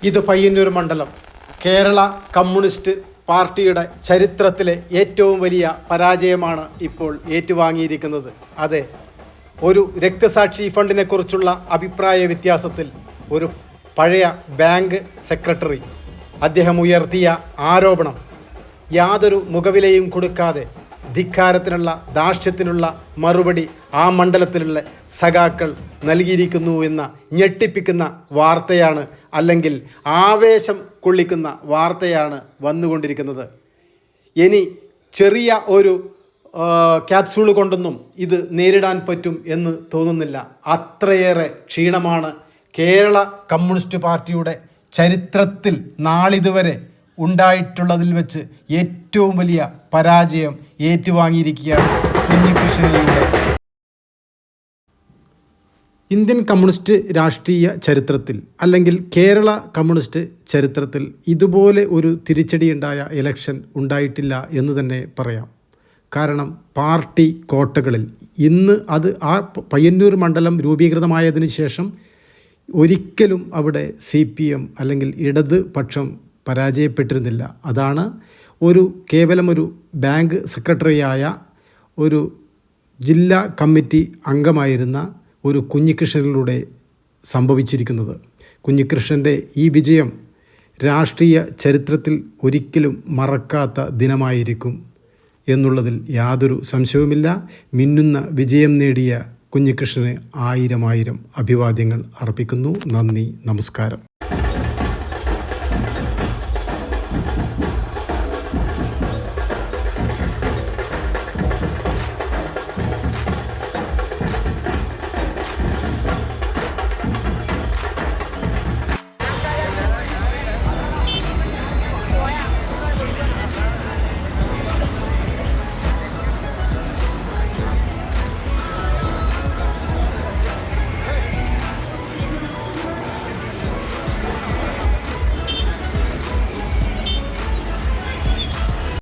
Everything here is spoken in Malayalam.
ഇത് പയ്യന്നൂർ മണ്ഡലം കേരള കമ്മ്യൂണിസ്റ്റ് പാർട്ടിയുടെ ചരിത്രത്തിലെ ഏറ്റവും വലിയ പരാജയമാണ് ഇപ്പോൾ ഏറ്റുവാങ്ങിയിരിക്കുന്നത്. അതെ, ഒരു രക്തസാക്ഷി ഫണ്ടിനെക്കുറിച്ചുള്ള അഭിപ്രായ വ്യത്യാസത്തിൽ ഒരു പഴയ ബാങ്ക് സെക്രട്ടറി അദ്ദേഹം ഉയർത്തിയ ആരോപണം യാതൊരു മുഖവിലയും കൊടുക്കാതെ ധിക്കാരത്തിനുള്ള ദാർഷ്ട്യത്തിനുള്ള മറുപടി ആ മണ്ഡലത്തിലുള്ള സഖാക്കൾ നൽകിയിരിക്കുന്നു എന്ന ഞെട്ടിപ്പിക്കുന്ന വാർത്തയാണ്, അല്ലെങ്കിൽ ആവേശം കൊള്ളിക്കുന്ന വാർത്തയാണ് വന്നുകൊണ്ടിരിക്കുന്നത്. ഇനി ചെറിയ ഒരു ക്യാപ്സ്യൂൾ കൊണ്ടൊന്നും ഇത് നേരിടാൻ പറ്റും എന്ന് തോന്നുന്നില്ല. അത്രയേറെ ക്ഷീണമാണ് കേരള കമ്മ്യൂണിസ്റ്റ് പാർട്ടിയുടെ ചരിത്രത്തിൽ നാളിതുവരെ ഉണ്ടായിട്ടുള്ളതിൽ വെച്ച് ഏറ്റവും വലിയ പരാജയം ഏറ്റുവാങ്ങിയിരിക്കുകയാണ് കുഞ്ഞികൃഷ്ണനിലൂടെ. ഇന്ത്യൻ കമ്മ്യൂണിസ്റ്റ് രാഷ്ട്രീയ ചരിത്രത്തിൽ, അല്ലെങ്കിൽ കേരള കമ്മ്യൂണിസ്റ്റ് ചരിത്രത്തിൽ ഇതുപോലെ ഒരു തിരിച്ചടിയുണ്ടായ ഇലക്ഷൻ ഉണ്ടായിട്ടില്ല എന്ന് തന്നെ പറയാം. കാരണം പാർട്ടി കോട്ടകളിൽ ഇന്ന് ആ പയ്യന്നൂർ മണ്ഡലം രൂപീകൃതമായതിനു ശേഷം ഒരിക്കലും അവിടെ CPM അല്ലെങ്കിൽ ഇടതുപക്ഷം പരാജയപ്പെട്ടിരുന്നില്ല. അതാണ് കേവലം ഒരു ബാങ്ക് സെക്രട്ടറിയായ ഒരു ജില്ലാ കമ്മിറ്റി അംഗമായിരുന്ന ഒരു കുഞ്ഞികൃഷ്ണനിലൂടെ സംഭവിച്ചിരിക്കുന്നത്. കുഞ്ഞികൃഷ്ണൻ്റെ ഈ വിജയം രാഷ്ട്രീയ ചരിത്രത്തിൽ ഒരിക്കലും മറക്കാത്ത ദിനമായിരിക്കും എന്നുള്ളതിൽ യാതൊരു സംശയവുമില്ല. മിന്നുന്ന വിജയം നേടിയ കുഞ്ഞികൃഷ്ണന് 1000 അഭിവാദ്യങ്ങൾ അർപ്പിക്കുന്നു. നന്ദി, നമസ്കാരം.